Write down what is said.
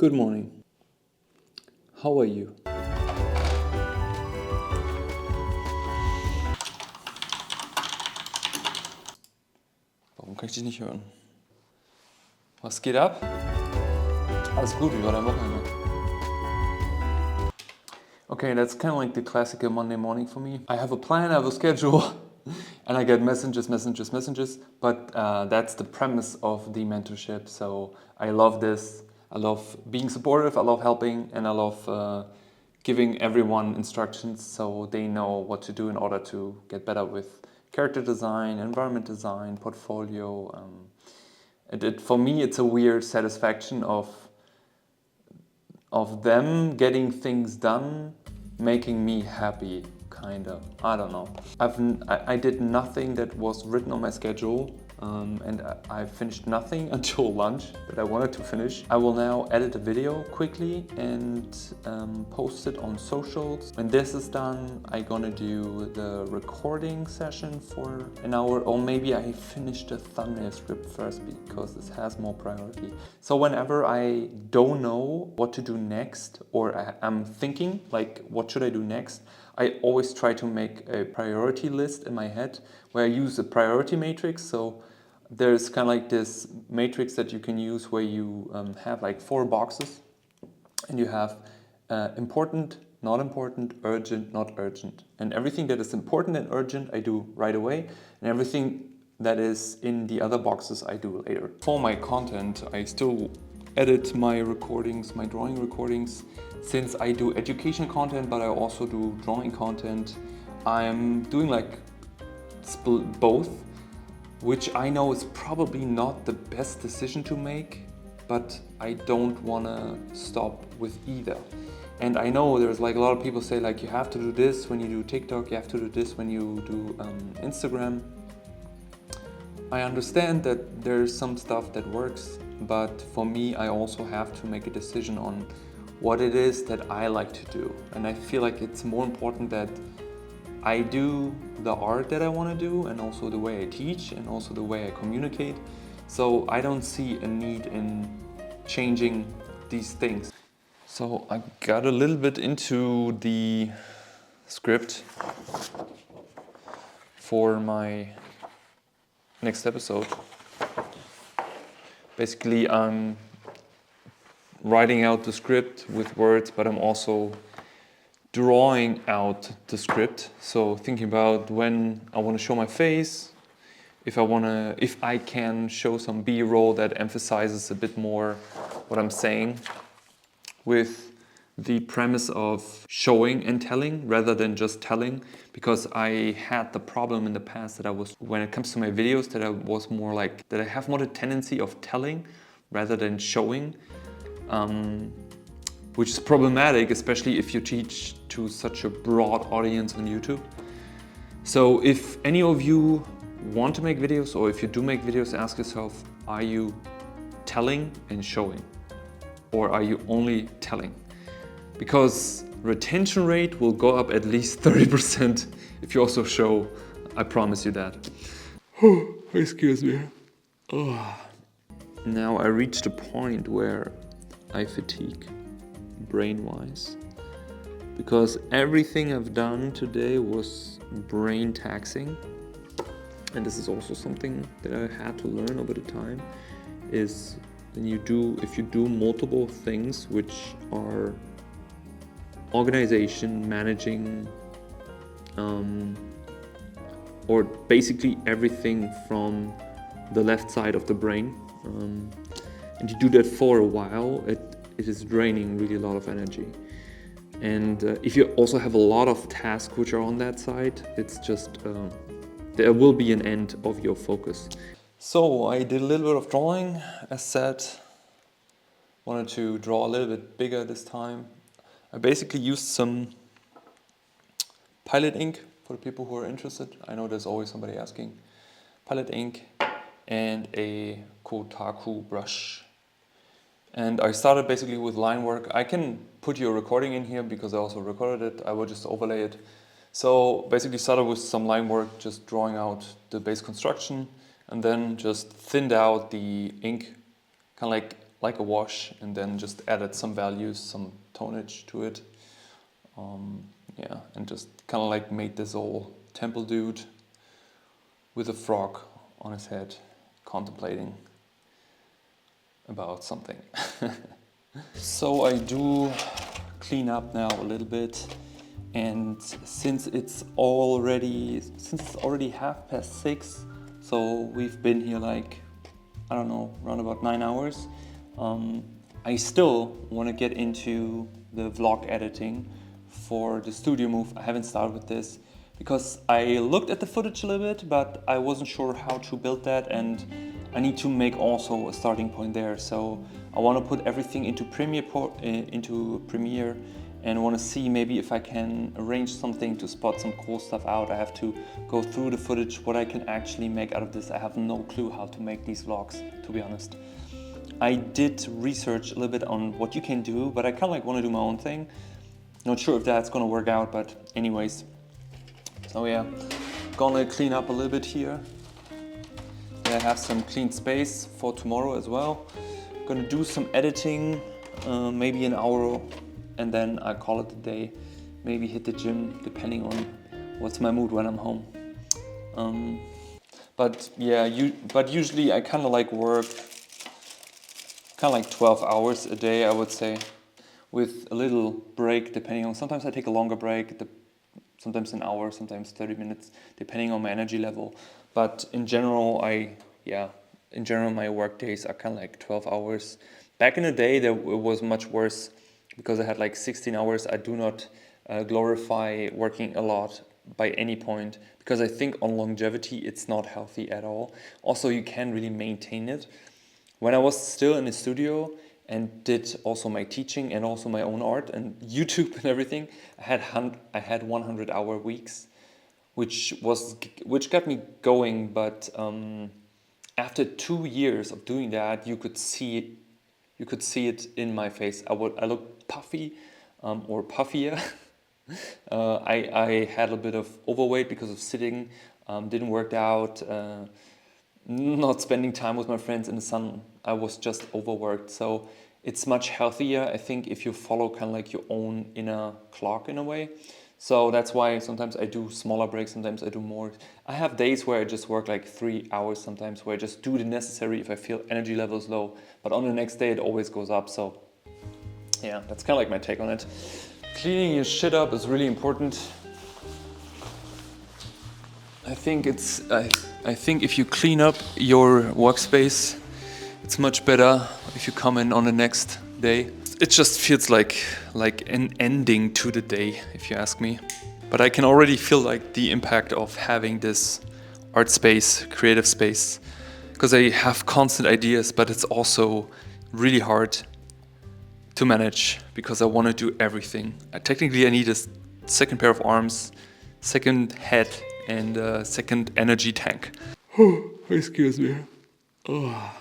Good morning. How are you? Warum kann ich dich nicht hören? Was geht ab? Alles gut, wie war dein Wochenende? Okay, that's kind of like the classical Monday morning for me. I have a plan, I have a schedule, and I get messages, but that's the premise of the mentorship. So I love this. I love being supportive, I love helping, and I love giving everyone instructions so they know what to do in order to get better with character design, environment design, portfolio. For me, it's a weird satisfaction of them getting things done, making me happy, kind of. I don't know. I did nothing that was written on my schedule, and I finished nothing until lunch that I wanted to finish. I will now edit a video quickly and post it on socials. When this is done, I'm gonna do the recording session for an hour, or maybe I finish the thumbnail script first because this has more priority. So whenever I don't know what to do next, or I'm thinking like what should I do next, I always try to make a priority list in my head where I use a priority matrix. So there's kind of like this matrix that you can use where you have like 4 boxes, and you have important, not important, urgent, not urgent. And everything that is important and urgent I do right away, and everything that is in the other boxes I do later. For my content, I still edit my recordings, my drawing recordings, since I do education content, but I also do drawing content. I'm doing like both, which I know is probably not the best decision to make, but I don't want to stop with either. And I know there's like a lot of people say like you have to do this when you do TikTok, you have to do this when you do Instagram. I understand that there's some stuff that works, but for me, I also have to make a decision on what it is that I like to do. And I feel like it's more important that I do the art that I want to do, and also the way I teach, and also the way I communicate. So I don't see a need in changing these things. So I got a little bit into the script for my next episode. Basically, I'm writing out the script with words, but I'm also drawing out the script. So thinking about when I want to show my face, if I can show some B-roll that emphasizes a bit more what I'm saying, with the premise of showing and telling rather than just telling, because I had the problem in the past that when it comes to my videos, that I was more like, that I have more the tendency of telling rather than showing, which is problematic, especially if you teach to such a broad audience on YouTube. So if any of you want to make videos, or if you do make videos, ask yourself, are you telling and showing? Or are you only telling? Because retention rate will go up at least 30% if you also show. I promise you that. Excuse me. Now I reached a point where I fatigue brain-wise, because everything I've done today was brain taxing. And this is also something that I had to learn over the time, is if you do multiple things, which are organization, managing, or basically everything from the left side of the brain, and you do that for a while, it is draining really a lot of energy. And if you also have a lot of tasks which are on that side, it's just there will be an end of your focus. So I did a little bit of drawing, as said. Wanted to draw a little bit bigger this time. I basically used some Pilot ink for the people who are interested. I know there's always somebody asking. Pilot ink and a Kotaku brush. And I started basically with line work. I can put your recording in here because I also recorded it. I will just overlay it. So basically started with some line work, just drawing out the base construction, and then just thinned out the ink, kind of like like a wash, and then just added some values, some tonnage to it. Yeah, and just kind of like made this old temple dude with a frog on his head, contemplating about something. So I do clean up now a little bit, and since it's already 6:30, so we've been here like, I don't know, around about 9 hours. I still want to get into the vlog editing for the studio move. I haven't started with this because I looked at the footage a little bit, but I wasn't sure how to build that, and I need to make also a starting point there. So I want to put everything into Premiere, and I want to see maybe if I can arrange something to spot some cool stuff out. I have to go through the footage, what I can actually make out of this. I have no clue how to make these vlogs, to be honest. I did research a little bit on what you can do, but I kind of like want to do my own thing. Not sure if that's gonna work out, but anyways. So yeah, gonna clean up a little bit here. I have some clean space for tomorrow as well. Gonna do some editing, maybe an hour, and then I call it a day. Maybe hit the gym, depending on what's my mood when I'm home. But yeah, but usually I kind of like work kind of like 12 hours a day, I would say, with a little break depending on, sometimes I take a longer break, sometimes an hour, sometimes 30 minutes, depending on my energy level. But in general, my work days are kind of like 12 hours. Back in the day, it was much worse because I had like 16 hours. I do not glorify working a lot by any point, because I think on longevity, it's not healthy at all. Also, you can't really maintain it. When I was still in the studio and did also my teaching and also my own art and YouTube and everything, I had 100-hour weeks, which got me going. But after 2 years of doing that, you could see it in my face. I looked puffy, or puffier. I had a bit of overweight because of sitting, didn't work out, not spending time with my friends in the sun. I was just overworked. So it's much healthier, I think, if you follow kind of like your own inner clock in a way. So that's why sometimes I do smaller breaks, sometimes I do more. I have days where I just work like 3 hours sometimes, where I just do the necessary if I feel energy levels low. But on the next day, it always goes up. So yeah, that's kind of like my take on it. Cleaning your shit up is really important. I think if you clean up your workspace, it's much better if you come in on the next day. It just feels like an ending to the day, if you ask me. But I can already feel like the impact of having this art space, creative space, because I have constant ideas, but it's also really hard to manage because I want to do everything. Technically, I need a second pair of arms, second head, and a second energy tank. Excuse me. Oh.